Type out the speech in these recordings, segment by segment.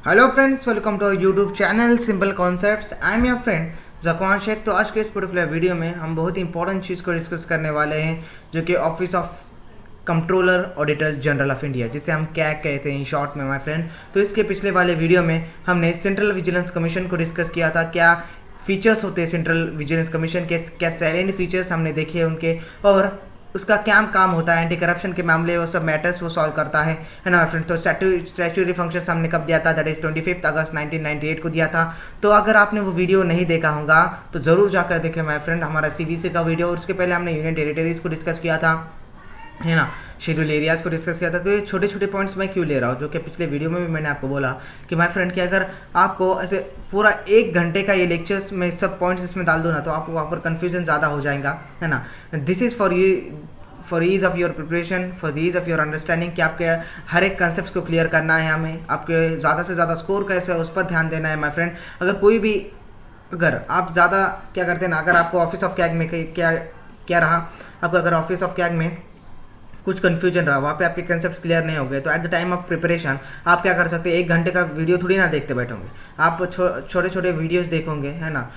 Hello friends, welcome to YouTube channel simple concepts. I am your friend Zakwan Shaikh. तो आज के इस पर्टिकुलर वीडियो में हम बहुत ही इंपॉर्टेंट चीज़ को डिस्कस करने वाले हैं, जो कि office of controller auditor general of India, जिसे हम कैग कहते हैं शॉर्ट में माय फ्रेंड। तो इसके पिछले वाले वीडियो में हमने सेंट्रल विजिलेंस कमीशन को डिस्कस किया था। क्या फीचर्स होते हैं सेंट्रल विजिलेंस कमीशन के, क्या सैलेंट फीचर्स हमने देखे उनके, और उसका क्या काम होता है, एंटी करप्शन के मामले वो सब मैटर्स वो सॉल्व करता है ना फ्रेंड। तो स्टैट्यूटरी फंक्शंस हमने कब दिया था, दैट इज 25 अगस्त 1998 को दिया था। तो अगर आपने वो वीडियो नहीं देखा होगा तो ज़रूर जाकर देखें माय फ्रेंड, हमारा सीबीसी का वीडियो। और उसके पहले हमने यूनियन टेरिटरीज को डिस्कस किया था, है ना, शेड्यूल एरियाज़ को डिस्कस किया था। तो ये छोटे छोटे पॉइंट्स मैं क्यों ले रहा हूँ, जो कि पिछले वीडियो में भी मैंने आपको बोला कि माय फ्रेंड कि अगर आपको ऐसे पूरा 1 घंटे का ये लेक्चर्स में सब पॉइंट्स इसमें डाल दूँ ना, तो आपको वहाँ पर कन्फ्यूजन ज़्यादा हो जाएगा, है ना। This is for ease of your preparation, for ease of your understanding, कि आपके हर एक कंसेप्ट को क्लियर करना है हमें, आपके ज़्यादा से ज़्यादा स्कोर कैसे है उस पर ध्यान देना है माय फ्रेंड। अगर आप ज़्यादा क्या करते हैं ना, अगर आपको ऑफिस ऑफ कैग में क्या रहा, आपको अगर ऑफिस ऑफ कैग में कुछ कन्फ्यूजन रहा, वहाँ पे आपके कंसेप्ट क्लियर नहीं हो गए, तो at the time of preparation आप क्या कर सकते हैं, 1 घंटे का वीडियो थोड़ी ना देखते बैठोगे, आप छोटे छोटे वीडियोस देखोगे, है ना।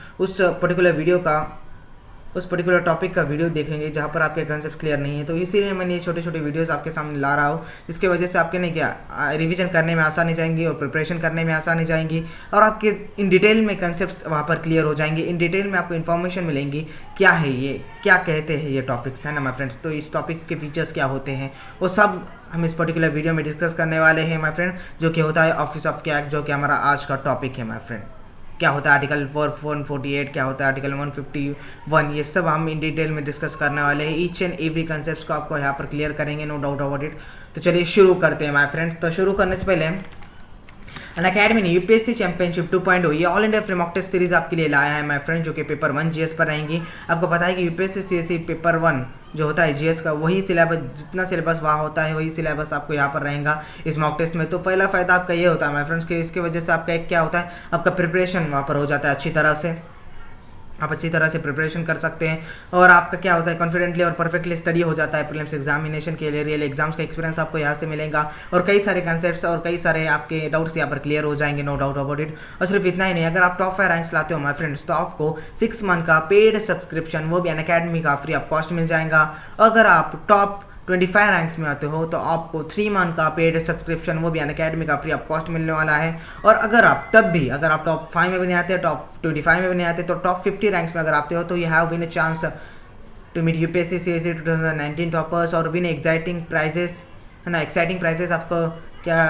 उस पर्टिकुलर टॉपिक का वीडियो देखेंगे जहाँ पर आपके कंसेप्ट क्लियर नहीं है। तो इसीलिए मैंने ये छोटे छोटे वीडियोस आपके सामने ला रहा हूँ, जिसकी वजह से आपके नहीं क्या रिवीजन करने में आसानी जाएंगी और प्रिपरेशन करने में आसानी जाएंगी, और आपके इन डिटेल में कंसेप्ट्स वहाँ पर क्लियर हो जाएंगे। इन डिटेल में आपको इन्फॉर्मेशन मिलेंगी, क्या है ये, क्या कहते हैं ये टॉपिक्स, है ना माय फ्रेंड्स। तो इस टॉपिक्स के फीचर्स क्या होते हैं वो सब हम इस पर्टिकुलर वीडियो में डिस्कस करने वाले हैं माय फ्रेंड, जो कि होता है ऑफिस ऑफ कैग, जो कि हमारा आज का टॉपिक है माय फ्रेंड। क्या होता है आर्टिकल 148, क्या होता है आर्टिकल 151, ये सब हम इन डिटेल में डिस्कस करने वाले हैं। ईच एंड एवरी कंसेप्ट को आपको यहाँ पर क्लियर करेंगे, नो डाउट अबाउट इट। तो चलिए शुरू करते हैं माय फ्रेंड। तो शुरू करने से पहले अनअकैडमी ने यूपीएससी चैंपियनशिप 2.0 ये all India free mock test series आपके लिए लाया है माय फ्रेंड, जो कि पेपर 1 जीएस पर रहेंगी। आपको पता है कि यूपीएससी सीएससी पेपर 1 जो होता है जीएस का, वही सिलेबस, जितना सिलेबस वहाँ होता है वही सिलेबस आपको यहाँ पर रहेगा इस मॉक टेस्ट में। तो पहला फ़ायदा आपका ये होता है माय फ्रेंड्स कि इसकी वजह से आपका एक क्या होता है, आपका प्रिपरेशन वहाँ पर हो जाता है अच्छी तरह से, आप अच्छी तरह से प्रिपरेशन कर सकते हैं, और आपका क्या होता है कॉन्फिडेंटली और परफेक्टली स्टडी हो जाता है प्रीलिम्स एग्जामिनेशन के लिए। रियल एग्जाम्स का एक्सपीरियंस आपको यहाँ से मिलेगा, और कई सारे कंसेप्ट्स और कई सारे आपके डाउट्स यहाँ पर क्लियर हो जाएंगे, नो डाउट अबाउट इट। और सिर्फ इतना ही नहीं, अगर आप टॉप 5 रैंक्स लाते हो माय फ्रेंड्स, तो आपको 6 मंथ का पेड सब्सक्रिप्शन वो भी अनअकैडमी का फ्री ऑफ कॉस्ट मिल जाएगा। अगर आप टॉप 25 रैंक्स में आते हो तो आपको 3 मंथ का पेड सब्सक्रिप्शन वो भी अनअकैडमी का फ्री ऑफ कॉस्ट मिलने वाला है। और अगर आप टॉप 5 में भी नहीं आते, टॉप 25 में भी नहीं आते, तो टॉप 50 रैंक्स में अगर आते हो तो you have win a chance to meet UPSC CSC 2019 toppers और विन एक्साइटिंग प्राइजेस, है ना। एक्साइटिंग प्राइजेस आपको क्या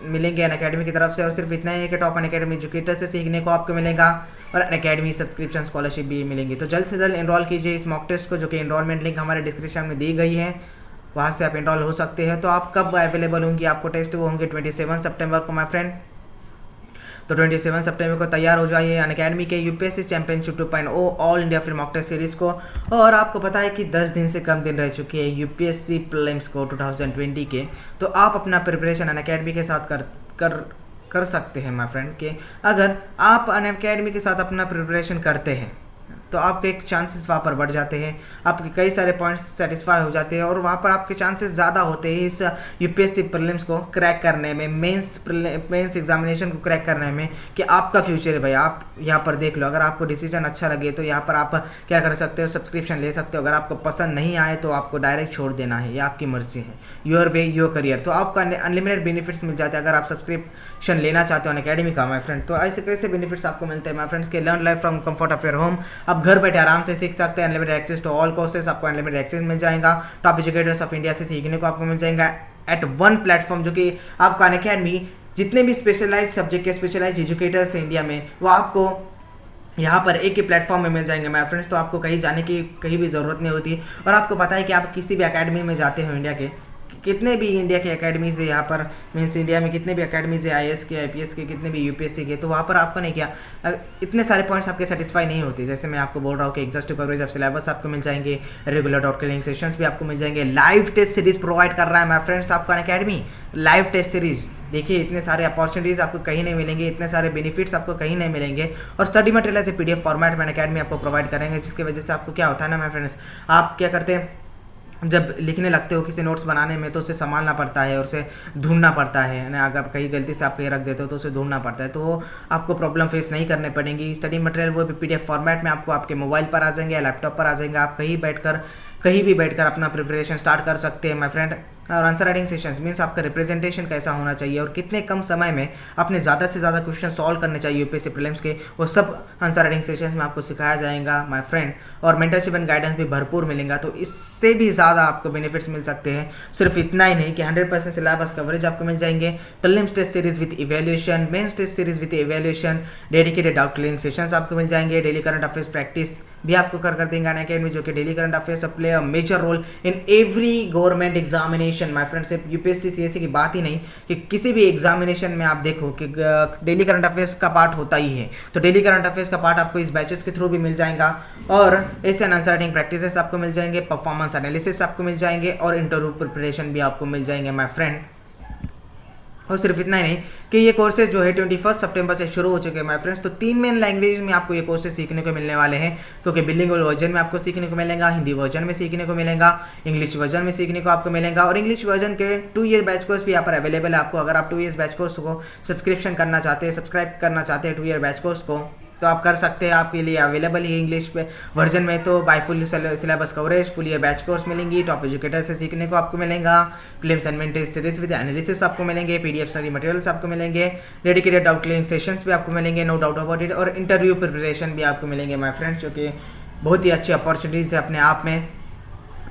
मिलेंगे अनअकैडमी की तरफ से। और सिर्फ इतना ही है कि टॉप अनअकैडमी एजुकेटर से सीखने को आपको मिलेगा, और अनअकैडमी सब्सक्रिप्शन स्कॉलरशिप भी मिलेंगी। तो जल्द से जल्द एनरोल कीजिए इस मॉक टेस्ट को, जो कि एनरोलमेंट लिंक हमारे डिस्क्रिप्शन में दी गई है, वहाँ से आप एनरोल हो सकते हैं। तो आप कब अवेलेबल होंगी, आपको टेस्ट वो होंगे 27 सितंबर को माय फ्रेंड। तो 27 सितंबर को तैयार हो जाइए अनअकैडमी के UPSC championship 2.0 all India free mock test series को। और आपको पता है कि 10 दिन से कम दिन रह चुके हैं यूपीएससी प्रीलिम्स को 2020 के। तो आप अपना प्रिपरेशन अनअकैडमी के साथ कर सकते हैं माय फ्रेंड। के अगर आप अनअकैडमी के साथ अपना प्रिपरेशन करते हैं तो आपके एक चांसेस वहाँ पर बढ़ जाते हैं, आपके कई सारे पॉइंट्स सेटिस्फाई हो जाते हैं, और वहाँ पर आपके चांसेस ज़्यादा होते हैं इस यूपीएससी प्रीलिम्स को क्रैक करने में, मेंस एग्जामिनेशन को क्रैक करने में, कि आपका फ्यूचर है भाई। आप यहाँ पर देख लो, अगर आपको डिसीजन अच्छा लगे तो यहाँ पर आप क्या कर सकते हो, सब्सक्रिप्शन ले सकते हो। अगर आपको पसंद नहीं आए तो आपको डायरेक्ट छोड़ देना है, ये आपकी मर्जी है, योर वे योर करियर। तो आपको अनलिमिटेड बेनिफिट्स मिल जाते हैं अगर आप सब्सक्रिप्शन लेना चाहते हो अनअकैडमी का माय फ्रेंड। तो ऐसे कैसे बेनिफिट्स आपको मिलते हैं माय फ्रेंड्स के, learn life from comfort of your home. आप घर बैठे आराम से सीख सकते हैं, unlimited access to all courses, आपको अनलिमिटेड एक्सेस मिल जाएगा, टॉप एजुकेटर्स ऑफ इंडिया से सीखने को आपको मिल जाएगा एट वन प्लेटफॉर्म, जो कि आपका अनअकैडमी जितने भी स्पेशलाइज्ड सब्जेक्ट के स्पेशलाइज्ड एजुकेटर्स हैं इंडिया में, वो आपको यहाँ पर एक ही प्लेटफॉर्म में मिल जाएंगे माय फ्रेंड्स। तो आपको कहीं जाने की कहीं भी ज़रूरत नहीं होती। और आपको पता है कि आप किसी भी अकेडमी में जाते हो, इंडिया के कितने भी इंडिया के अकेडमीज़ है यहाँ पर, मीन्स इंडिया में कितने भी अकेडमीज़ है आईएएस के, आईपीएस के, कितने भी यूपीएससी के, तो वहाँ पर आपको नहीं किया इतने सारे पॉइंट्स आपके सेटिस्फाई नहीं होते। जैसे मैं आपको बोल रहा हूँ कि एग्जॉस्टिव कवरेज ऑफ सिलेबस आपको मिल जाएंगे, रेगुलर डाउट क्लियरिंग सेशंस भी आपको मिल जाएंगे, लाइव टेस्ट सीरीज प्रोवाइड कर रहा है माय फ्रेंड्स आपका अनअकैडमी। लाइव टेस्ट सीरीज देखिए, इतने सारे अपॉर्चुनिटीज़ आपको कहीं नहीं मिलेंगे, इतने सारे बेनिफिट्स आपको कहीं नहीं मिलेंगे। और study material as a PDF format में अनअकैडमी आपको प्रोवाइड करेंगे, जिसकी वजह से आपको क्या होता है ना माय फ्रेंड्स, आप क्या करते हैं, जब लिखने लगते हो किसी नोट्स बनाने में तो उसे संभालना पड़ता है और उसे ढूंढना पड़ता है ना, अगर कहीं गलती से आप कहीं रख देते हो तो उसे ढूंढना पड़ता है, तो वो आपको प्रॉब्लम फेस नहीं करने पड़ेंगी। स्टडी मटेरियल वो भी पीडीएफ फॉर्मेट में आपको आपके मोबाइल पर आ जाएंगे या लैपटॉप पर आ जाएंगे, आप कहीं भी बैठकर अपना प्रिपरेशन स्टार्ट कर सकते हैं माय फ्रेंड। और आंसर राइटिंग सेशंस मीन्स आपका रिप्रेजेंटेशन कैसा होना चाहिए और कितने कम समय में अपने ज़्यादा से ज़्यादा क्वेश्चन सॉल्व करने चाहिए यूपीएससी प्रीलिम्स के, वो सब आंसर राइटिंग सेशंस में आपको सिखाया जाएगा माय फ्रेंड। और मेंटरशिप एंड गाइडेंस भी भरपूर मिलेगा, तो इससे भी ज़्यादा आपको बेनिफिट्स मिल सकते हैं। सिर्फ इतना ही नहीं कि 100% सिलेबस कवरेज आपको मिल जाएंगे, prelims test series with evaluation, mains test series with evaluation, dedicated doubt clearing sessions आपको मिल जाएंगे, डेली करंट अफेयर्स प्रैक्टिस भी आपको कर देंगे अनअकैडमी, जो कि daily current affairs play a major role in every government examination my friend. सिर्फ यूपीएससी सीएससी की बात ही नहीं कि किसी भी एग्जामिनेशन में आप देखो कि डेली करंट अफेयर्स का पार्ट होता ही है, तो डेली करंट अफेयर्स का पार्ट आपको इस बैचेस के थ्रू भी मिल जाएगा। और ऐसे आंसर राइटिंग प्रैक्टिसेस आपको मिल जाएंगे, परफॉर्मेंस एनालिसिस आपको मिल जाएंगे और इंटरव्यू प्रिपरेशन भी आपको मिल जाएंगे माय फ्रेंड। और सिर्फ इतना ही नहीं कि ये कोर्सेज जो है 21 सितंबर से शुरू हो चुके हैं माय फ्रेंड्स, तो 3 मेन लैंग्वेज में आपको ये कोर्सेज सीखने को मिलने वाले हैं, क्योंकि बिलिंगुअल वर्जन में आपको सीखने को मिलेगा, हिंदी वर्जन में सीखने को मिलेगा, इंग्लिश वर्जन में सीखने को आपको मिलेगा। और इंग्लिश वर्जन के 2 ईयर बैच कोर्स भी यहाँ पर अवेलेबल है आपको। अगर आप 2 ईयर बैच कोर्स को सब्सक्राइब करना चाहते हैं 2 ईयर बैच कोर्स को, तो आप कर सकते हैं, आपके लिए अवेलेबल है इंग्लिश वर्जन में। तो buy full syllabus coverage, full year batch course मिलेंगी, टॉप एजुकेटर से सीखने को आपको मिलेगा, prelims and main test series with analysis आपको मिलेंगे, पीडीएफ स्टडी मटेरियल्स आपको मिलेंगे, डेडिकेटेड डाउट क्लियरिंग सेशंस भी आपको मिलेंगे, नो डाउट अबाउट इट, और इंटरव्यू प्रिपरेशन भी आपको मिलेंगे माय फ्रेंड्स, जो कि बहुत ही अच्छी अपॉर्चुनिटीज़ है अपने आप में।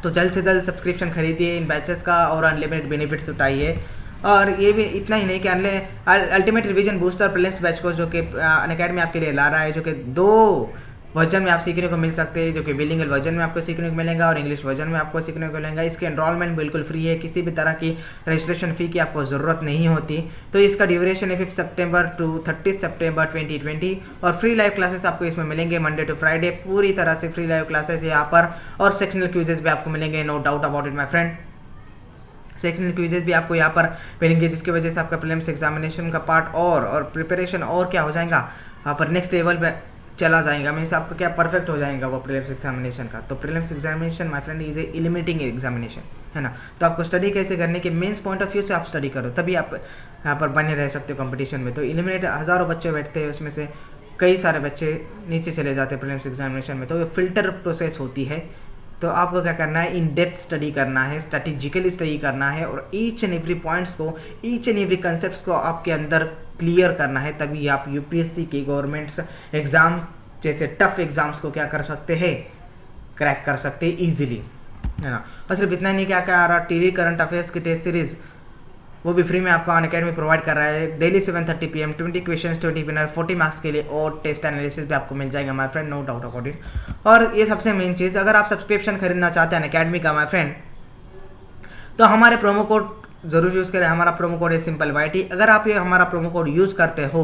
तो जल्द से जल्द सब्सक्रिप्शन खरीदिए इन बैचेस का और अनलिमिटेड बेनिफिट्स उठाइए। और ये भी इतना ही नहीं कि ultimate revision booster prelims batch course जो कि अनअकैडमी आपके लिए ला रहा है, जो कि 2 वर्जन में आप सीखने को मिल सकते हैं, जो कि बिलिंगुअल वर्जन में आपको सीखने को मिलेगा और इंग्लिश वर्जन में आपको सीखने को मिलेगा। इसके एनरोलमेंट बिल्कुल फ्री है, किसी भी तरह की रजिस्ट्रेशन फ़ी की आपको ज़रूरत नहीं होती। तो इसका ड्यूरेशन है 5 सितंबर टू 30 सितंबर 2020, और फ्री लाइव क्लासेस आपको इसमें मिलेंगे मंडे टू फ्राइडे, पूरी तरह से फ्री लाइव क्लासेस यहाँ पर, और सेक्शनल क्विजेज भी आपको मिलेंगे, no doubt about it my friend. Sectional quizzes भी आपको यहाँ पर मिलेंगे, जिसकी वजह से आपका प्रीलिम्स एग्जामिनेशन का पार्ट और प्रिपरेशन और क्या हो जाएगा, वहाँ पर नेक्स्ट लेवल पे चला जाएगा। मीन्स आपका क्या परफेक्ट हो जाएगा वो प्रीलिम्स एग्जामिनेशन का। तो prelims examination my friend is a eliminating examination, है ना। तो आपको स्टडी कैसे करने के मेंस पॉइंट ऑफ व्यू से आप स्टडी करो, तभी आप यहाँ पर बने रह सकते हो कंपटीशन में। तो एलिमिनेट हज़ारों बच्चे बैठते हैं, उसमें से कई सारे बच्चे नीचे चले जाते हैं प्रीलिम्स एग्जामिनेशन में, तो ये फिल्टर प्रोसेस होती है। तो आपको क्या करना है, इन डेप्थ स्टडी करना है, स्ट्रैटेजिकली स्टडी करना है, और ईच एंड एवरी पॉइंट्स को, ईच एंड एवरी कंसेप्ट को आपके अंदर क्लियर करना है, तभी आप यूपीएससी की गवर्नमेंट्स एग्ज़ाम जैसे टफ एग्जाम्स को क्या कर सकते हैं, क्रैक कर सकते हैं ईजिली, है ना। और सिर्फ इतना नहीं, क्या क्या आ रहा, टीडी करंट अफेयर्स की टेस्ट सीरीज वो भी फ्री में आपको अनअकैडमी प्रोवाइड कर रहा है। डेली 7:30 PM 20 क्वेश्चंस 20 विनर 40 मार्क्स के लिए, और टेस्ट एनालिसिस भी आपको मिल जाएगा my friend, no doubt about it. और ये सबसे मेन चीज़, अगर आप सब्सक्रिप्शन खरीदना चाहते हैं अनअकैडमी का माय फ्रेंड, तो हमारे प्रोमो कोड जरूर यूज़ करें। हमारा प्रोमो कोड है सिंपल YT। अगर आप ये हमारा प्रोमो कोड यूज़ करते हो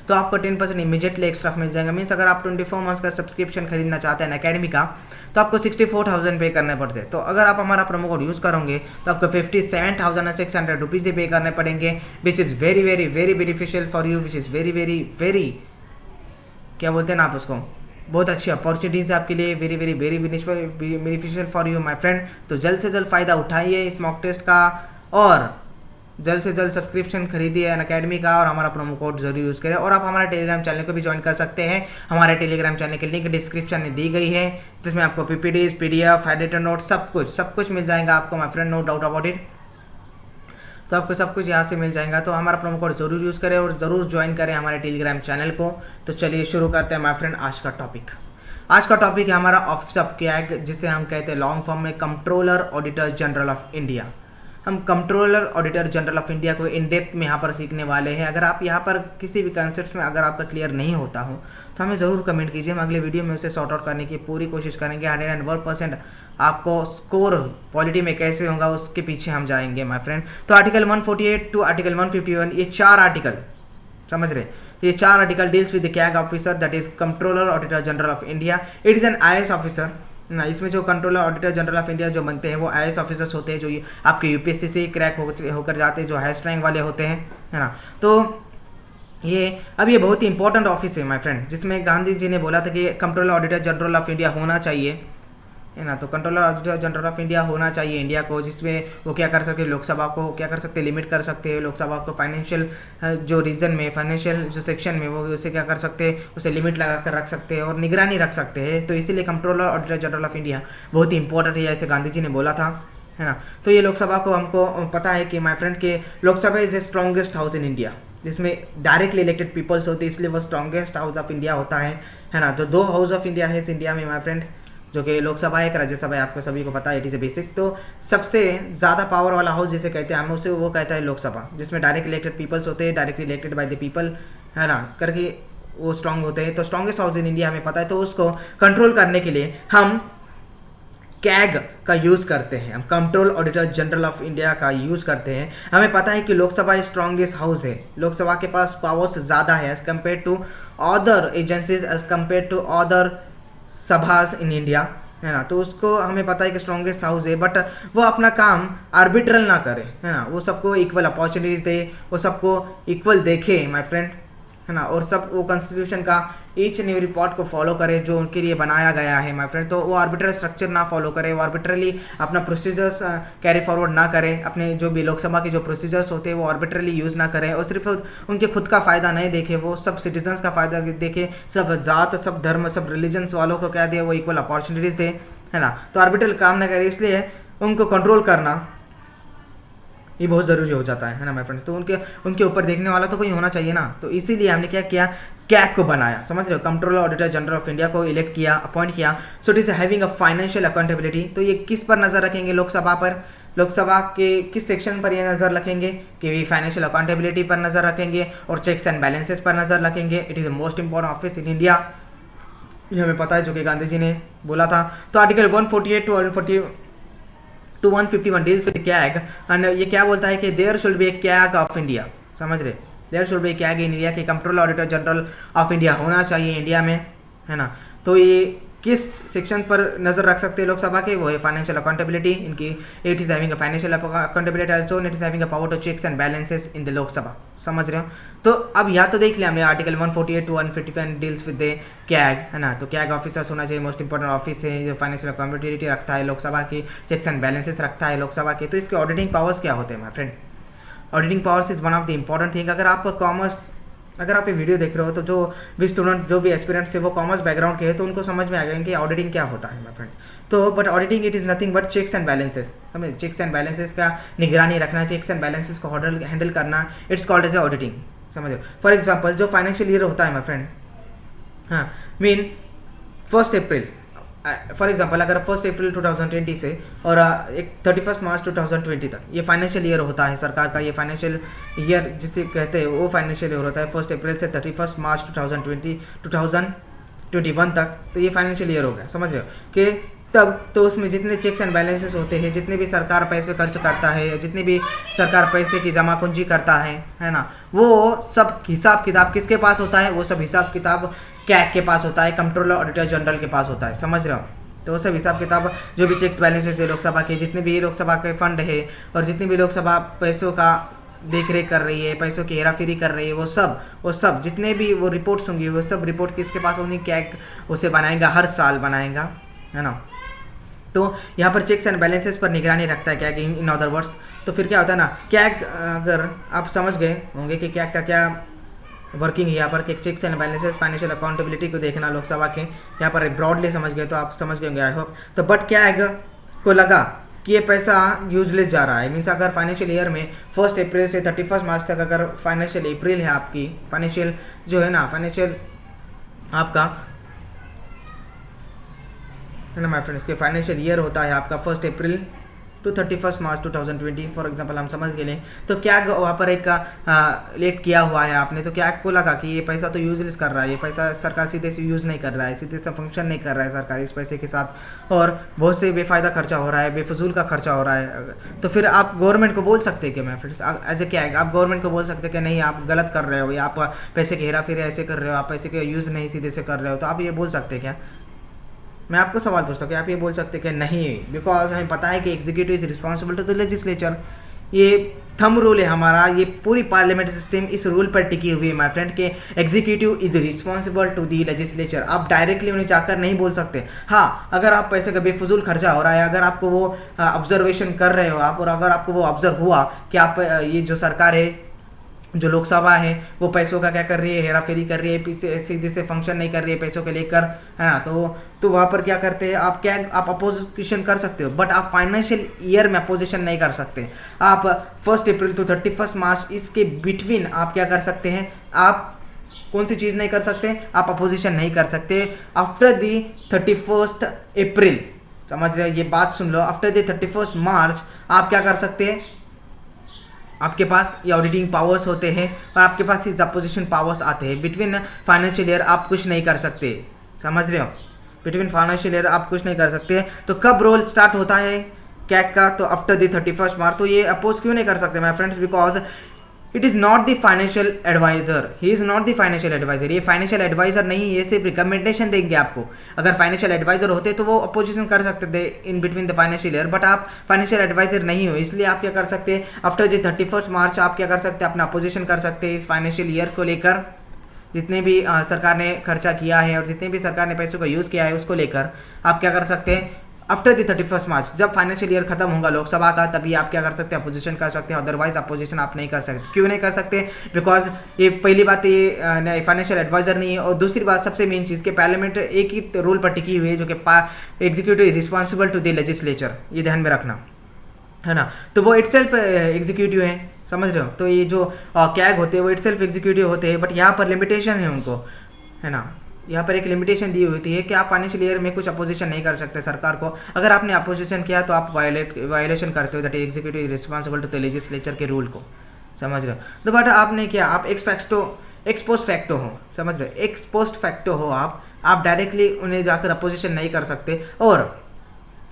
तो आपको 10% इमीडिएटली एक्स्ट्रा मिल जाएगा। मीन्स अगर आप 24 मंथ्स का सब्सक्रिप्शन खरीदना चाहते हैं अनअकैडमी का, तो आपको 64,000 पे करने पड़ते हैं। तो अगर आप हमारा प्रोमो कोड यूज़ करोगे तो आपको 57,600 रुपीज़ पे करने पड़ेंगे, which is very very very beneficial for you, which is very very very क्या बोलते हैं ना आप उसको, बहुत अच्छी अपॉर्चुनिटीज़ है आपके लिए, very very very beneficial for you my friend. तो जल्द से जल्द फ़ायदा उठाइए इस मॉक टेस्ट का, और जल्द से जल्द सब्सक्रिप्शन खरीदिए अनअकैडमी का, और हमारा प्रोमो कोड जरूर यूज़ करें। और आप हमारे टेलीग्राम चैनल को भी ज्वाइन कर सकते हैं। हमारे टेलीग्राम चैनल की लिंक डिस्क्रिप्शन में दी गई है, जिसमें आपको PPTs PDF एडिटर नोट सब कुछ मिल जाएगा आपको my friend, no doubt about it. तो आपको सब कुछ यहाँ से मिल जाएगा। तो हमारा प्रोमो कोड जरूर यूज़ करें और ज़रूर ज्वाइन करें हमारे टेलीग्राम चैनल को। तो चलिए शुरू करते हैं माय फ्रेंड आज का टॉपिक। आज का टॉपिक है हमारा ऑफिस ऑफ कैग, जिसे हम कहते हैं लॉन्ग फॉर्म में controller auditor general of India. हम controller auditor general of India को इन डेप्थ में यहाँ पर सीखने वाले हैं। अगर आप यहाँ पर किसी भी कंसेप्ट में अगर आपका क्लियर नहीं होता हो तो हमें ज़रूर कमेंट कीजिए, हम अगले वीडियो में उसे सॉर्ट आउट करने की पूरी कोशिश करेंगे। 101% आपको स्कोर पॉलिटी में कैसे होगा उसके पीछे हम जाएंगे माय फ्रेंड। तो आर्टिकल 148 टू आर्टिकल 151, ये 4 आर्टिकल समझ रहे, ये 4 article deals with the CAG officer, that is controller auditor general of India. It is an IAS officer ना। इसमें जो controller auditor general of India जो बनते हैं वो IAS ऑफिसर्स होते हैं, जो आपके UPSC से क्रैक होकर जाते हैं, जो हाईएस्ट रैंक वाले होते हैं, है ना। तो ये बहुत ही इंपॉर्टेंट ऑफिस है माय फ्रेंड, जिसमें गांधी जी ने बोला था कि controller auditor general of India होना चाहिए, है ना। तो controller auditor general of India होना चाहिए इंडिया को, जिसमें वो क्या कर सकते, लोकसभा को क्या कर सकते, लिमिट कर सकते हैं लोकसभा को फाइनेंशियल जो रीजन में, फाइनेंशियल जो सेक्शन में, वो उसे क्या कर सकते हैं, उसे लिमिट लगा कर रख सकते हैं और निगरानी रख सकते हैं। तो इसीलिए controller auditor general of India बहुत ही इंपॉर्टेंट है, ऐसे गांधी जी ने बोला था, है ना। तो ये लोकसभा को हमको पता है कि माय फ्रेंड के Lok Sabha is a strongest house in India, जिसमें डायरेक्टली इलेक्टेड पीपल्स होते हैं, इसलिए वो स्ट्रॉन्गेस्ट हाउस ऑफ इंडिया होता है ना। तो 2 हाउस ऑफ इंडिया है इस इंडिया में माय फ्रेंड, जो कि लोकसभा है, एक राज्यसभा है, आपको सभी को पता है, इट इज़ ए बेसिक। तो सबसे ज़्यादा पावर वाला हाउस जिसे कहते हैं हम, उसे वो कहता है लोकसभा, जिसमें डायरेक्ट इलेक्टेड पीपल्स होते हैं, directly elected by the people, है ना, करके वो स्ट्रॉन्ग होते हैं। तो स्ट्रॉन्गेस्ट हाउस इन इंडिया हमें पता है। तो उसको कंट्रोल करने के लिए हम कैग का यूज़ करते हैं, हम control auditor general of India का यूज़ करते हैं। हमें पता है कि लोकसभा स्ट्रॉन्गेस्ट हाउस है, लोकसभा के पास पावर्स ज़्यादा है as compare to other agencies, as compare to other सभास इन इंडिया, है ना। तो उसको हमें पता है कि स्ट्रॉन्गेस्ट हाउस है, बट वो अपना काम आर्बिट्रल ना करे, है ना, वो सबको इक्वल अपॉर्चुनिटीज दे, वो सबको इक्वल देखे माय फ्रेंड, है ना, और सब वो कॉन्स्टिट्यूशन का ईच एंड एवरी पार्ट को फॉलो करे जो उनके लिए बनाया गया है माय फ्रेंड। तो वो आर्बिट्ररी स्ट्रक्चर ना फॉलो करे, वो आर्बिट्रली अपना प्रोसीजर्स कैरी फॉरवर्ड ना करे, अपने जो भी लोकसभा के जो प्रोसीजर्स होते हैं वो आर्बिट्रली यूज़ ना करें, और सिर्फ उनके खुद का फ़ायदा नहीं देखे, वो सब सिटीजन्स का फ़ायदा देखे, सब जात, सब धर्म, सब रिलीजन्स वालों को क्या दे, वो इक्वल अपॉर्चुनिटीज़ दे, है ना। तो आर्बिट्रल काम ना करे, इसलिए उनको कंट्रोल करना ये बहुत ज़रूरी हो जाता है ना माय फ्रेंड्स। तो उनके ऊपर देखने वाला तो कोई होना चाहिए ना। तो इसीलिए हमने क्या किया, कैग को बनाया, समझ रहे हो, controller auditor general of India को इलेक्ट किया, अपॉइंट किया। So it is having a financial accountability. तो ये किस पर नज़र रखेंगे, लोकसभा पर, लोकसभा के किस सेक्शन पर ये नज़र रखेंगे कि फाइनेंशियल अकाउंटेबिलिटी पर नज़र रखेंगे और चेक्स एंड बैलेंसेस पर नज़र रखेंगे। It is the most important office in India, ये हमें पता है, जो कि गांधी जी ने बोला था। तो article 148 to 151 deals with CAG, and ये क्या बोलता है कि there should be a CAG of India, समझ रहे, there should be a CAG in India, के control auditor general of India होना चाहिए इंडिया में, है ना। तो ये किस सेक्शन पर नजर रख सकते हैं लोकसभा के, वो है फाइनेंशियल अकाउंटेबिलिटी इनकी। It is having a financial accountability also, it is having a power to checks and balances in the Lok Sabha, समझ रहे हो। तो अब यहाँ तो देख लिया हमने article 148 to 151 deals with the CAG, है ना। तो कैग ऑफिसर्स होना चाहिए, मोस्ट इंपॉर्टेंट ऑफिस है, जो फाइनेंशियल अकाउंटेबिलिटी रखता है लोकसभा की, चेक्स एंड बैलेंसेस रखता है लोकसभा के। तो इसके ऑडिटिंग पावर्स क्या होते हैं my friend, auditing powers is one of the important thing. अगर आप ये वीडियो देख रहे हो तो जो भी स्टूडेंट, जो भी एस्पिरेंट्स है वो कॉमर्स बैकग्राउंड के हैं, तो उनको समझ में आ गया कि ऑडिटिंग क्या होता है माय फ्रेंड। तो but auditing it is nothing but checks and balances, हमें चेक्स एंड बैलेंसेस का निगरानी रखना, चेक्स एंड बैलेंसेस को हैंडल करना, it's called as a auditing, समझ लो। फॉर एग्जाम्पल जो फाइनेंशियल ईयर होता है माय फ्रेंड, हाँ, मीन 1 अप्रैल, फॉर एग्जाम्पल अगर 1 अप्रैल 2020 से और एक 31 मार्च 2020 तक ये फाइनेंशियल ईयर होता है सरकार का, ये फाइनेंशियल ईयर जिसे कहते हैं वो फाइनेंशियल ईयर होता है 1 अप्रैल से 31 मार्च 2021 तक। तो ये फाइनेंशियल ईयर हो गया, समझ रहे हो कि तब तो उसमें जितने चेक्स एंड बैलेंसेस होते हैं, जितने भी सरकार पैसे खर्च करता है, जितने भी सरकार पैसे की जमा पूंजी करता है ना, वो सब हिसाब किताब किसके पास होता है, वो सब हिसाब किताब कैग के पास होता है, कंट्रोलर ऑडिटर जनरल के पास होता है, समझ रहे हो। तो वो सब हिसाब किताब जो भी चेक्स बैलेंसेस है लोकसभा के, जितने भी लोकसभा के फंड है और जितनी भी लोकसभा पैसों का देख रेख कर रही है, पैसों की हेराफेरी कर रही है, वो सब जितने भी वो रिपोर्ट्स होंगी, वो सब रिपोर्ट किसके पास होंगी, कैग उसे बनाएगा, हर साल बनाएगा, है ना। तो यहाँ पर चेक्स एंड बैलेंसेस पर निगरानी रखता है कैग, इन अदर वर्ड्स। तो फिर क्या होता है ना, कैग, अगर आप समझ गए होंगे कि कैग का क्या वर्किंग है यहाँ पर, कि checks and balances, financial accountability को देखना लोकसभा के, यहाँ पर ब्रॉडली समझ गए तो आप समझ गए होंगे आई होप। तो बट कैग को लगा कि ये पैसा यूजलेस जा रहा है, मीन्स अगर फाइनेंशियल ईयर में 1 अप्रैल से 31 मार्च तक अगर फाइनेंशियल अप्रैल है आपकी, फाइनेंशियल जो है ना, फाइनेंशियल आपका है ना माय फ्रेंड्स, के फाइनेंशियल ईयर होता है आपका 1 अप्रैल टू 31 मार्च 2020 फॉर एग्जांपल हम समझ गए। तो क्या वहाँ पर एक लेट किया हुआ है आपने, तो क्या को लगा कि ये पैसा तो यूजलेस कर रहा है, ये पैसा सरकार सीधे से यूज़ नहीं कर रहा है, सीधे से फंक्शन नहीं कर रहा है सरकार इस पैसे के साथ, और बहुत से बेफ़ायदा खर्चा हो रहा है, बेफजूल का खर्चा हो रहा है। तो फिर आप गवर्नमेंट को बोल सकते हैं कि मैं फ्रेंड्स एज ए क्या है, आप गवर्नमेंट को बोल सकते हैं कि नहीं आप गलत कर रहे हो, या आप पैसे की हेरा फेरी ऐसे कर रहे हो, आप पैसे के यूज़ नहीं सीधे से कर रहे हो, तो आप ये बोल सकते हैं क्या। मैं आपको सवाल पूछता हूँ कि आप ये बोल सकते हैं कि नहीं, बिकॉज हमें पता है कि executive is responsible to the legislature, ये थंब रूल है हमारा, ये पूरी पार्लियामेंट सिस्टम इस रूल पर टिकी हुई है माय फ्रेंड के executive is responsible to the legislature. आप डायरेक्टली उन्हें जाकर नहीं बोल सकते। हाँ, अगर आप पैसे का बेफजूल खर्चा हो रहा है, अगर आपको वो ऑब्जर्वेशन कर रहे हो आप, और अगर आपको वो ऑब्जर्व हुआ कि आप ये जो सरकार है, जो लोकसभा है, वो पैसों का क्या कर रही है, हेरा फेरी कर रही है, पीछे सीधे से फंक्शन नहीं कर रही है पैसों के लेकर, है ना, तो वहाँ पर क्या करते हैं आप, क्या आप अपोजिशन कर सकते हो, बट आप फाइनेंशियल ईयर में अपोजिशन नहीं कर सकते। आप 1 अप्रैल टू 31 मार्च इसके बिटवीन आप क्या कर सकते हैं, आप कौन सी चीज़ नहीं कर सकते, आप अपोजिशन नहीं कर सकते। आफ्टर दी 31 अप्रैल, समझ रहे हो, ये बात सुन लो, आफ्टर दी 31 मार्च आप क्या कर सकते हैं, आपके पास ये ऑडिटिंग पावर्स होते हैं और आपके पास इस अपोजिशन पावर्स आते हैं। बिटवीन फाइनेंशियल ईयर आप कुछ नहीं कर सकते, समझ रहे हो, बिटवीन फाइनेंशियल ईयर आप कुछ नहीं कर सकते। तो कब रोल स्टार्ट होता है कैग का, तो आफ्टर द 31 मार्च। तो ये अपोज क्यों नहीं कर सकते my friends, because it is not the financial advisor, he is not the financial advisor, ये फाइनेंशियल एडवाइजर नहीं, ये सिर्फ रिकमेंडेशन देंगे आपको। अगर फाइनेंशियल एडवाइजर होते तो वो अपोजिशन कर सकते थे in between the financial year, but आप फाइनेंशियल एडवाइजर नहीं हो, इसलिए आप क्या कर सकते हैं, आफ्टर द 31 मार्च आप क्या कर सकते हैं, अपना अपोजिशन कर सकते हैं इस फाइनेंशियल ईयर को लेकर, जितने भी सरकार ने खर्चा किया है और जितने भी सरकार ने पैसों का यूज़ किया है उसको लेकर आप क्या कर सकते हैं, आफ्टर द 31 मार्च जब फाइनेंशियल ईयर खत्म होगा लोकसभा का, तभी आप क्या कर सकते हैं, अपोजिशन कर सकते हैं, अदरवाइज अपोजिशन आप नहीं कर सकते। क्यों नहीं कर सकते, बिकॉज ये पहली बात ये फाइनेंशियल एडवाइजर नहीं है, और दूसरी बात सबसे मेन चीज़ के पार्लियामेंट एक ही रूल पर टिकी हुई है जो कि executive responsible to the legislature, ये ध्यान में रखना, है ना। तो वो इटसेल्फ एग्जीक्यूटिव है, समझ रहे हो। तो ये जो कैग होते हैं वो इटसेल्फ एग्जीक्यूटिव होते हैं, बट यहाँ पर लिमिटेशन है उनको, है ना, यहाँ पर एक लिमिटेशन दी हुई थी कि आप फाइनेंशियल ईयर में कुछ अपोजिशन नहीं कर सकते सरकार को। अगर आपने अपोजिशन किया तो आप वायलेशन करते हो that executive responsible to the legislature के रूल को, समझ रहे हो। तो बट आपने क्या, आप एक्स पोस्ट फैक्टो हो, समझ रहे हो, एक्स पोस्ट फैक्टो हो आप डायरेक्टली उन्हें जाकर अपोजिशन नहीं कर सकते। और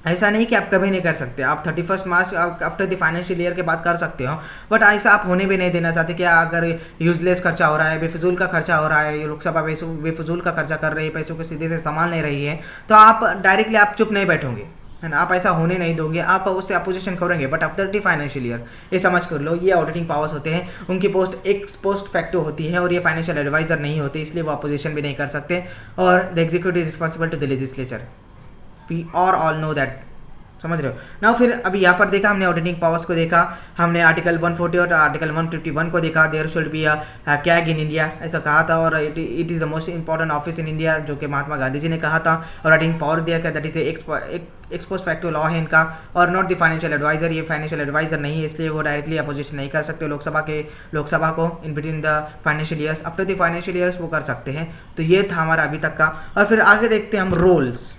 ऐसा नहीं कि आप कभी नहीं कर सकते, आप 31 मार्च आफ्टर द फाइनेंशियल ईयर के बाद कर सकते हो, बट ऐसा आप होने भी नहीं देना चाहते कि अगर यूजलेस खर्चा हो रहा है, बेफजूल का खर्चा हो रहा है, लोकसभा बेफजूल का खर्चा कर रही है, पैसों को सीधे से संभाल नहीं रही है, तो आप डायरेक्टली आप चुप नहीं बैठोगे, है ना, आप ऐसा होने नहीं दोगे, आप उससे अपोजिशन करेंगे। But after the financial year, ये समझ कर लो, ये ऑडिटिंग पावर्स होते हैं, उनकी पोस्ट एक्स पोस्ट फैक्टो होती है और ये फाइनेंशियल एडवाइजर नहीं होते, इसलिए वो अपोजिशन भी नहीं कर सकते। और the executive responsible to the legislature, we all know that, समझ रहे हो ना। फिर अभी यहाँ पर देखा हमने ऑडिटिंग पावर्स को देखा, हमने आर्टिकल 140 और आर्टिकल 151 को देखा, there should be a CAG in India ऐसा कहा था, और it is the most important office in India, जो कि महात्मा गांधी जी ने कहा था, और ऑडिटिंग पावर दिया क्या, that is x post facto law है इनका, और नॉट द फाइनेंशियल एडवाइजर, ये फाइनेंशियल एडवाइजर नहीं है, इसलिए वो डायरेक्टली अपोजिशन नहीं कर सकते लोकसभा को in between the financial years. After the financial years वो कर सकते हैं। तो ये था हमारा अभी तक का। और फिर आगे देखते हैं हम रोल्स।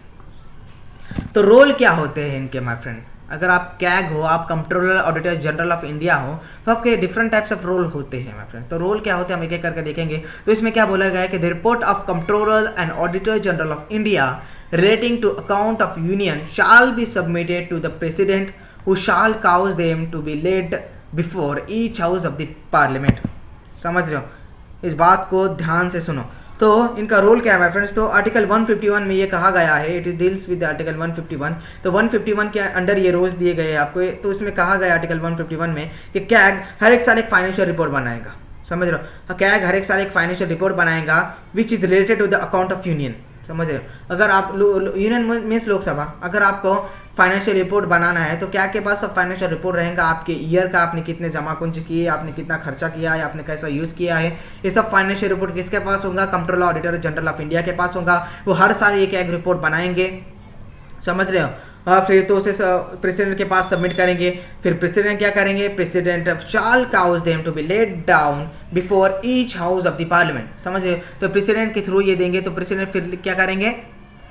तो रोल क्या होते हैं इनके माय फ्रेंड, अगर आप कैग हो, आप controller auditor general of India हो, तो आपके डिफरेंट टाइप्स ऑफ रोल होते हैं माय फ्रेंड। तो रोल क्या होते हैं हम एक एक करके देखेंगे। तो इसमें क्या बोला गया है कि the report of controller and auditor general of India relating to account of union shall be submitted to the president, who shall cause them to be laid before each house of the parliament। समझ रहे हो, इस बात को ध्यान से सुनो। तो इनका रोल क्या है माय फ्रेंड्स, तो आर्टिकल 151 में ये कहा गया है, इट डील्स विद आर्टिकल 151। तो 151 के अंडर ये रोल्स दिए गए हैं आपको। तो इसमें कहा गया आर्टिकल 151 में कि कैग हर एक साल एक फाइनेंशियल रिपोर्ट बनाएगा, समझ रहे हो, कैग हर एक साल एक फाइनेंशियल रिपोर्ट बनाएगा which is related to the account of union, समझ रहे हो। अगर आप यूनियन मीन्स लोकसभा, अगर आपको फाइनेंशियल रिपोर्ट बनाना है तो क्या के पास सब फाइनेंशियल रिपोर्ट रहेगा, आपके ईयर का, आपने कितने जमा कुंज किए, आपने कितना खर्चा किया है, आपने कैसा यूज़ किया है, ये सब फाइनेंशियल रिपोर्ट किसके पास होगा, controller auditor general of India के पास होगा। वो हर साल एक एक रिपोर्ट बनाएंगे, समझ रहे हो। फिर तो उसे प्रेसिडेंट के पास सबमिट करेंगे। फिर प्रेसिडेंट क्या करेंगे, president shall cause them to be laid down before each house of the parliament, समझे। तो प्रेसिडेंट के थ्रू ये देंगे, तो प्रेसिडेंट फिर क्या करेंगे,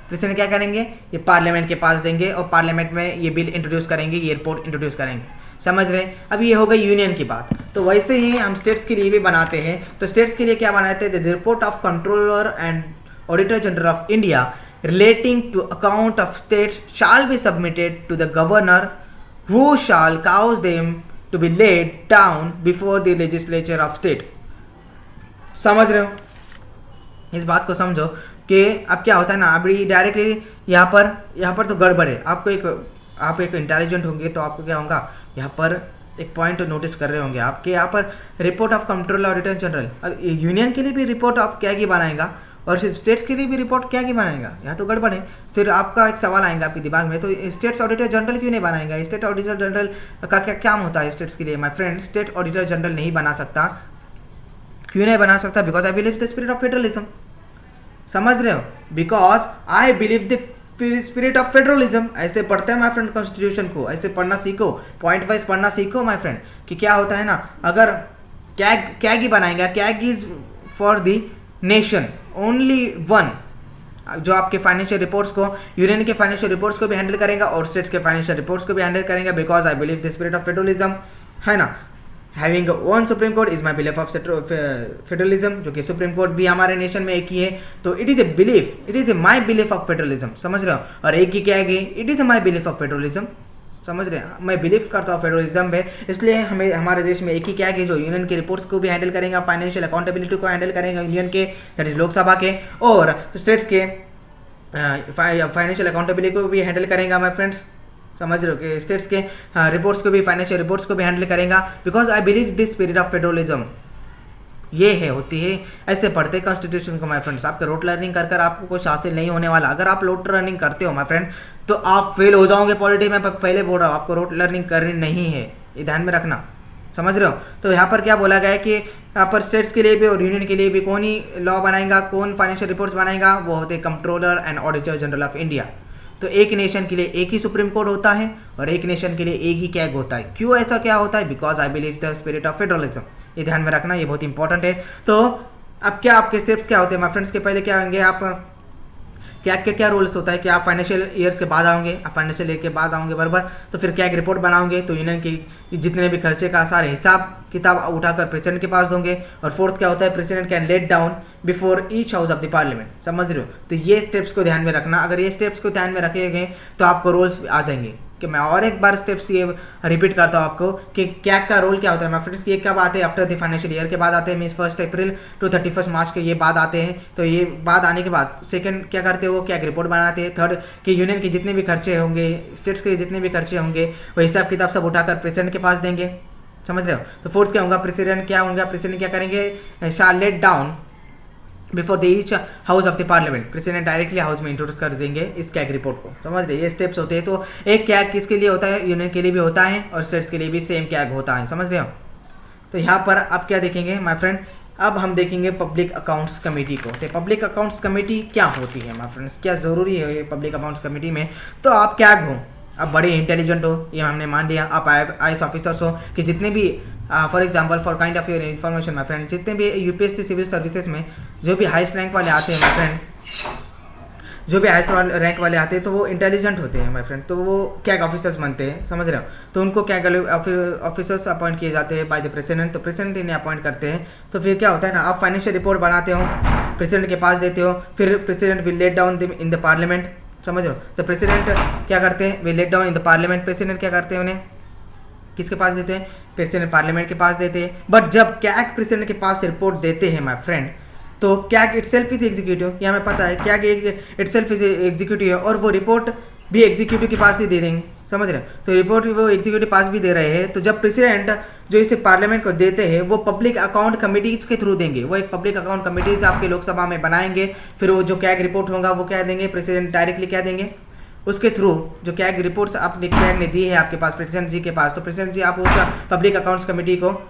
प्रेसिडेंट क्या करेंगे, ये पार्लियामेंट के पास देंगे और पार्लियामेंट में ये बिल इंट्रोड्यूस करेंगे, ये रिपोर्ट इंट्रोड्यूस करेंगे, समझ रहे। अभी ये हो गई यूनियन की बात। तो वैसे ही हम स्टेट्स के लिए भी बनाते हैं। तो स्टेट्स के लिए क्या बनाते हैं, the report of controller and auditor general of India relating to account of states shall be submitted to the governor, who shall cause them to be laid down before the legislature of state। समझ रहे हो, इस बात को समझो कि अब क्या होता है ना, अभी डायरेक्टली यहाँ पर तो गड़बड़ है। आप एक इंटेलिजेंट होंगे तो आपको क्या होगा, यहाँ पर एक पॉइंट नोटिस कर रहे होंगे आपके यहाँ पर report of controller auditor general, union के लिए भी रिपोर्ट ऑफ क्या की बनाएगा और सिर्फ स्टेट्स के लिए भी रिपोर्ट क्या की बनाएगा, यहाँ तो गड़बड़ है। फिर आपका एक सवाल आएगा आपके दिमाग में, तो स्टेट्स ऑडिटर जनरल क्यों नहीं बनाएगा? स्टेट ऑडिटर जनरल का क्या काम होता है स्टेट्स के लिए? My friend, state auditor general नहीं बना सकता। क्यों नहीं बना सकता? Because I believe the spirit of federalism. समझ रहे हो? Because I believe the spirit of federalism. ऐसे पढ़ते हैं माय फ्रेंड कॉन्स्टिट्यूशन को, ऐसे पढ़ना सीखो, पॉइंट वाइज पढ़ना सीखो माय फ्रेंड, कि क्या होता है ना, अगर कैग ही बनाएगा, CAG is for the nation only one, जो आपके फाइनेंशियल रिपोर्ट्स को, यूनियन के फाइनेंशियल रिपोर्ट्स को भी हैंडल करेगा और स्टेट्स के फाइनेंशियल रिपोर्ट्स को भी हैंडल करेगा, because I believe the spirit of federalism, है ना। Having one supreme court is my belief of federalism, जो कि सुप्रीम कोर्ट भी हमारे नेशन में एक ही है, तो it is a belief, it is a my belief of federalism. समझ रहे हो? और एक ही क्या है, it is a my belief of federalism. समझ रहे हैं? मैं बिलीव करता हूँ फेडरलिज्म में, इसलिए हमें हमारे देश में एक ही क्या है जो यूनियन के रिपोर्ट्स को भी हैंडल करेगा, फाइनेंशियल अकाउंटेबिलिटी को हैंडल करेगा यूनियन के, दैट इज लोकसभा के, और स्टेट्स के फाइनेंशियल अकाउंटेबिलिटी को भी हैंडल करेगा माय फ्रेंड्स। समझ रहे हो कि स्टेट्स के रिपोर्ट्स को भी, फाइनेंशियल रिपोर्ट्स को भी हैंडल करेगा, because I believe this spirit of federalism. ये है, होती है, ऐसे पढ़ते कॉन्स्टिट्यूशन को माय फ्रेंड्स। आपके रोट लर्निंग कर आपको कुछ हासिल नहीं होने वाला। अगर आप रोट लर्निंग करते हो माय फ्रेंड तो आप फेल हो जाओगे पॉलिटी में, पहले बोल रहा हूँ, आपको रोट लर्निंग करनी नहीं है, ये ध्यान में रखना। समझ रहे हो? तो यहाँ पर क्या बोला गया है कि यहाँ पर स्टेट्स के लिए भी और यूनियन के लिए भी कौन ही लॉ बनाएगा, कौन फाइनेंशियल रिपोर्ट्स बनाएगा, वो होते controller and auditor general of India. तो एक नेशन के लिए एक ही सुप्रीम कोर्ट होता है और एक नेशन के लिए एक ही कैग होता है। क्यों ऐसा क्या होता है? Because I believe the spirit of federalism. ये ध्यान में रखना, ये बहुत इंपॉर्टेंट है। तो अब क्या आपके स्टेप्स क्या होते हैं माय फ्रेंड्स? के पहले क्या होंगे, आप क्या रूल्स होता है कि आप फाइनेंशियल ईयर के बाद आओगे, आप फाइनेंशियल ईयर के बाद आओगे बराबर, तो फिर क्या एक रिपोर्ट बनाओगे, तो यूनियन की जितने भी खर्चे का सारे हिसाब किताब उठाकर प्रेसिडेंट के पास दोगे। और फोर्थ क्या होता है, president can let down before each house of the parliament. समझ रहे हो? तो ये स्टेप्स को ध्यान में रखना। अगर ये स्टेप्स को ध्यान में रखेंगे तो आपको रूल्स आ जाएंगे। कि मैं और एक बार स्टेप्स ये रिपीट करता हूँ आपको कि कैग का रोल क्या होता है। मैं फ्रेंड्स ये कब आते हैं, आफ्टर द फाइनेंशियल ईयर के बाद आते हैं, मीन्स 1 अप्रैल टू 31 मार्च के ये बाद आते हैं। तो ये बाद आने के बाद सेकंड क्या करते हैं, वो कैग रिपोर्ट बनाते हैं। थर्ड कि यूनियन के जितने भी खर्चे होंगे, स्टेट्स के जितने भी खर्चे होंगे, वो हिसाब किताब सब उठाकर प्रेसिडेंट के पास देंगे। समझ रहे हो? तो फोर्थ क्या होगा, प्रेसिडेंट क्या होगा, प्रेसिडेंट क्या करेंगे, shall let down before the each house of the parliament. President directly house में इंट्रोड्यूस कर देंगे इस कैग रिपोर्ट को। समझ रहे? ये स्टेप्स होते हैं। तो एक कैग किसके लिए होता है, यूनियन के लिए भी होता है और स्टेट्स के लिए भी सेम कैग होता है। समझ रहे हो? तो यहाँ पर आप क्या देखेंगे माय फ्रेंड, अब हम देखेंगे पब्लिक अकाउंट्स कमेटी को। तो पब्लिक अकाउंट्स कमेटी क्या होती है माय फ्रेंड्स, क्या ज़रूरी है ये पब्लिक अकाउंट्स कमेटी में? तो आप कैग हो, आप बड़े इंटेलिजेंट हो, ये हमने मान लिया। आप IAS ऑफिसर्स हो कि जितने भी for example for kind of your information my friend, जितने भी यूपीएससी सिविल सर्विसेज में जो भी हाईएस्ट रैंक वाले आते हैं माय फ्रेंड, जो भी हाईएस्ट रैंक वाले आते हैं तो वो इंटेलिजेंट होते हैं माय फ्रेंड, तो वो कैग ऑफिसर्स बनते हैं। समझ रहे हो? तो उनको कैग ऑफिसर्स अपॉइंट किए जाते हैं बाय द प्रेसिडेंट। तो प्रेसिडेंट इन्हें अपॉइंट करते हैं। तो फिर क्या होता है ना, आप फाइनेंशियल रिपोर्ट बनाते हो, प्रेसिडेंट के पास देते हो, फिर president will let down in the parliament. समझ रहे हो? तो प्रेसिडेंट क्या करते हैं, will let down in the parliament. President क्या करते हैं, उन्हें किसके पास देते हैं, प्रेसिडेंट पार्लियामेंट के पास देते हैं। बट जब कैग प्रेसिडेंट के पास रिपोर्ट देते हैं माय फ्रेंड, तो कैग इटसेल्फ इज एग्जीक्यूटिव, ये हमें पता है, कैग इटसेल्फ इज एग्जीक्यूटिव है और वो रिपोर्ट भी एग्जीक्यूटिव के पास ही दे देंगे। समझ रहे हैं? तो रिपोर्ट वो एग्जीक्यूटिव पास भी दे रहे हैं। तो जब प्रेसिडेंट जो इसे पार्लियामेंट को देते हैं, वो पब्लिक अकाउंट कमेटीज के थ्रू देंगे। वो एक पब्लिक अकाउंट कमेटीज आपके लोकसभा में बनाएंगे। फिर वो जो कैग रिपोर्ट होगा वो क्या देंगे, प्रेसिडेंट डायरेक्टली क्या देंगे, उसके थ्रू जो कैग रिपोर्ट्स आपने कैग ने दी है आपके पास प्रेसिडेंट जी के पास, तो प्रेसिडेंट जी आप उस पब्लिक अकाउंट्स कमेटी को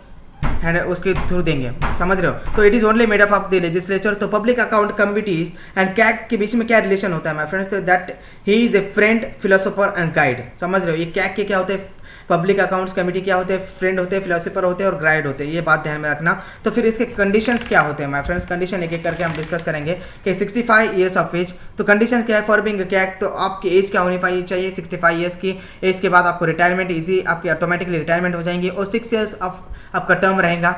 उसके थ्रू देंगे। समझ रहे हो? तो it is only made up of the legislature. तो public account committees and CAG के बीच में क्या रिलेशन होता है my friends, that he is a friend, philosopher and guide. समझ रहे हो? ये कैग के क्या होते हैं, पब्लिक अकाउंट्स कमेटी क्या होते हैं, फ्रेंड होते हैं, फिलोसोफर होते हैं और गाइड होते हैं। ये बात ध्यान में रखना। तो फिर इसके कंडीशंस क्या होते हैं माय फ्रेंड्स, कंडीशन एक एक करके हम डिस्कस करेंगे कि 65 ईयर्स ऑफ एज। तो कंडीशन क्या है फॉर बीइंग कैग, तो आपकी एज क्या होनी चाहिए, 65 ईयर्स की एज के बाद आपको रिटायरमेंट ईजी, आपकी ऑटोमेटिकली रिटायरमेंट हो जाएंगी और 6 ईयर्स आपका टर्म रहेगा,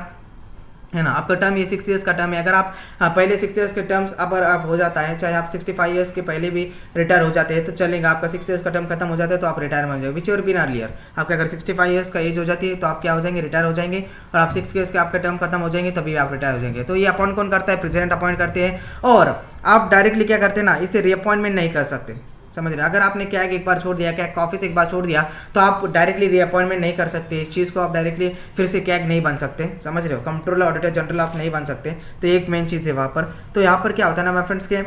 है ना। आपका टर्म ये 6 ईयर्स का टर्म है। अगर आप पहले 6 ईयर्स के टर्म्स अगर आप हो जाता है, चाहे आप 65 ईयर्स के पहले भी रिटायर हो जाते हैं तो चलेगा, आपका 6 ईयर्स का टर्म खत्म हो जाता है तो आप रिटायर हो जाएंगे। विच एवर बीन अर्लियर, आपके अगर 65 ईयर्स का एज हो जाती है तो आप क्या हो जाएंगे, रिटायर हो जाएंगे। और आप 6 ईयर्स के आपका टर्म खत्म हो जाएंगे तभी आप रिटायर हो जाएंगे। तो ये अपॉइंट कौन करता है, प्रेसिडेंट अपॉइंट करते हैं। और आप डायरेक्टली क्या करते हैं ना, इसे रीअपॉइंटमेंट नहीं कर सकते। समझ रहे। अगर आपने कैग एक बार छोड़ दिया, कैग का ऑफिस एक बार छोड़ दिया, तो आप डायरेक्टली रीअपॉइंटमेंट नहीं कर सकते। इस चीज़ को आप डायरेक्टली फिर से कैग नहीं बन सकते, समझ रहे हो। कंट्रोलर ऑडिटर जनरल आप नहीं बन सकते, तो एक मेन चीज़ है वहाँ पर। तो यहाँ पर क्या होता है ना माय फ्रेंड्स के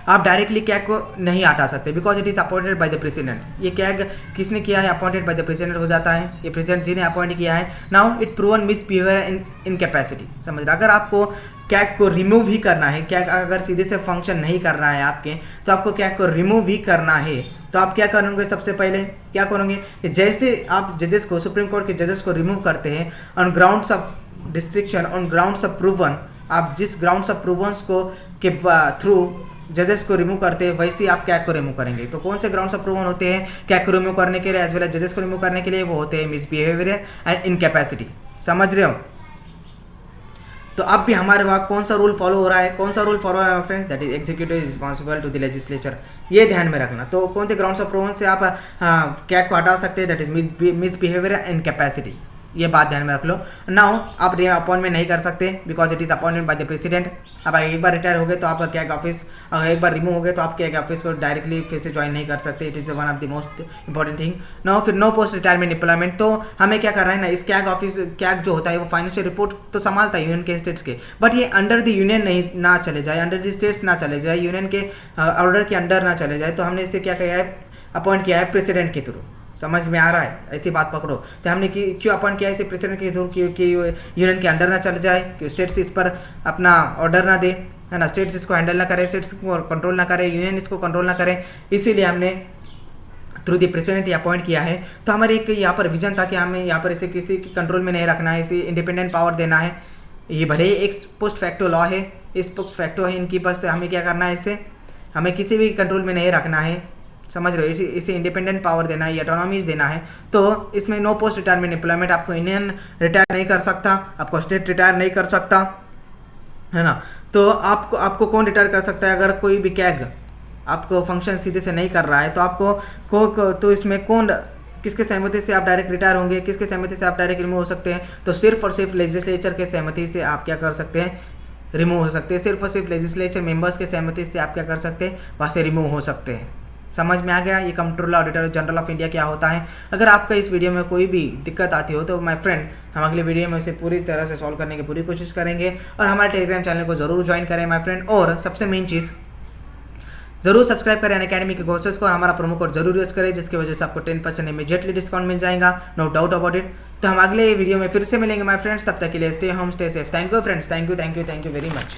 आप डायरेक्टली कैग को नहीं हटा सकते, because it is appointed by the president. ये कैग किसने किया है, अपॉइंटेड बाय द प्रेसिडेंट हो जाता है, ये प्रेसिडेंट जी ने अपॉइंट किया है। Now it proven misbehaviour in capacity, समझ रहे। अगर आपको कैग को रिमूव ही करना है, कैग अगर सीधे से फंक्शन नहीं कर रहा है आपके, तो आपको कैग को रिमूव ही करना है, तो आप क्या करोगे, सबसे पहले क्या करोगे कि जैसे आप जजेस को, सुप्रीम कोर्ट के जजेस को रिमूव करते हैं on grounds of destruction, on grounds of proven, आप जिस ग्राउंड्स ऑफ प्रूवन्स को के थ्रू जजेस को रिमूव करते हैं, वैसे ही आप कैग को रिमूव करेंगे। तो कौन से ग्राउंड्स ऑफ प्रूवन होते हैं कैग को रिमूव करने के लिए एज वेल एज जजेस को रिमूव करने के लिए, वो होते हैं मिसबिहेवियर एंड इनकैपेसिटी, समझ रहे हो। तो अब भी हमारे वहाँ कौन सा रूल फॉलो हो रहा है, कौन सा रूल फॉलो है friends, that is executive is responsible to the legislature, ये ध्यान में रखना। तो कौन से ग्राउंड्स ऑफ प्रूवन से आप कैग को हटा सकते हैं, that is misbehaviour and capacity, ये बात ध्यान में रख लो। नाउ आप अपॉइंटमेंट नहीं कर सकते because it is appointed by the president. अब एक बार रिटायर हो गए तो आप कैग ऑफिस, अगर एक बार रिमूव हो गए तो आप कैग ऑफिस को डायरेक्टली फिर से ज्वाइन नहीं कर सकते। It is one of the most important thing. Now फिर नो पोस्ट रिटायरमेंट एम्प्लॉयमेंट, तो हमें क्या करना है ना, इस कैग ऑफिस, कैग जो होता है वो फाइनेंशियल रिपोर्ट तो संभालता है यूनियन के स्टेट्स के, बट ये अंडर द यूनियन नहीं ना चले जाए, अंडर द स्टेट्स ना चले जाए, यूनियन के ऑर्डर के अंडर ना चले जाए। तो हमने इसे क्या किया है, अपॉइंट किया है प्रेसिडेंट के थ्रू, समझ में आ रहा है, ऐसी बात पकड़ो। तो हमने क्यों अपॉइंट किया इसे प्रेसिडेंट के थ्रू, क्योंकि यूनियन के अंडर ना चले जाए, कि स्टेट्स इस पर अपना ऑर्डर ना दे, है ना, स्टेट्स इसको हैंडल ना करे, स्टेट्स को कंट्रोल ना करे, यूनियन इसको कंट्रोल ना करे, इसीलिए हमने थ्रू द प्रेसिडेंट ये अपॉइंट किया है। तो हमारे एक यहाँ पर विजन था कि हमें यहाँ पर इसे किसी के कंट्रोल में नहीं रखना है, इसे इंडिपेंडेंट पावर देना है। ये भले ही एक पोस्ट फैक्टो लॉ है, इस पोस्ट फैक्टो है इनकी, बस हमें क्या करना है, इसे हमें किसी भी कंट्रोल में नहीं रखना है, समझ रहे हो। इसे इंडिपेंडेंट पावर देना है, ऑटोनॉमीज देना है। तो इसमें नो पोस्ट रिटायरमेंट एम्प्लॉयमेंट, आपको यूनियन रिटायर नहीं कर सकता, आपको स्टेट रिटायर नहीं कर सकता, है ना। तो आपको कौन रिटायर कर सकता है, अगर कोई भी कैग आपको फंक्शन सीधे से नहीं कर रहा है, तो आपको तो इसमें कौन, किसके सहमति से आप डायरेक्ट रिटायर होंगे, किसके सहमति से आप डायरेक्ट रिमूव हो सकते हैं, तो सिर्फ और सिर्फ लेजिस्लेचर के सहमति से आप क्या कर सकते हैं, रिमूव हो सकते हैं। सिर्फ और सिर्फ लेजिस्लेचर मेंबर्स के सहमति से आप क्या कर सकते हैं, वहाँ से रिमूव हो सकते हैं। समझ में आ गया ये controller auditor general of India क्या होता है। अगर आपका इस वीडियो में कोई भी दिक्कत आती हो तो माय फ्रेंड, हम अगले वीडियो में इसे पूरी तरह से सॉल्व करने की पूरी कोशिश करेंगे। और हमारे टेलीग्राम चैनल को जरूर ज्वाइन करें माय फ्रेंड, और सबसे मेन चीज़ जरूर सब्सक्राइब करें अनअकैडमी के कोर्सेज को, और हमारा प्रोमो कोड जरूर यूज करें, जिसकी वजह से आपको 10% इमीडिएटली डिस्काउंट मिल जाएगा, नो डाउट अबाउट इट। तो हम अगले वीडियो में फिर से मिलेंगे माय फ्रेंड्स, तब तक के लिए stay home, stay safe. Thank you friends, thank you very much.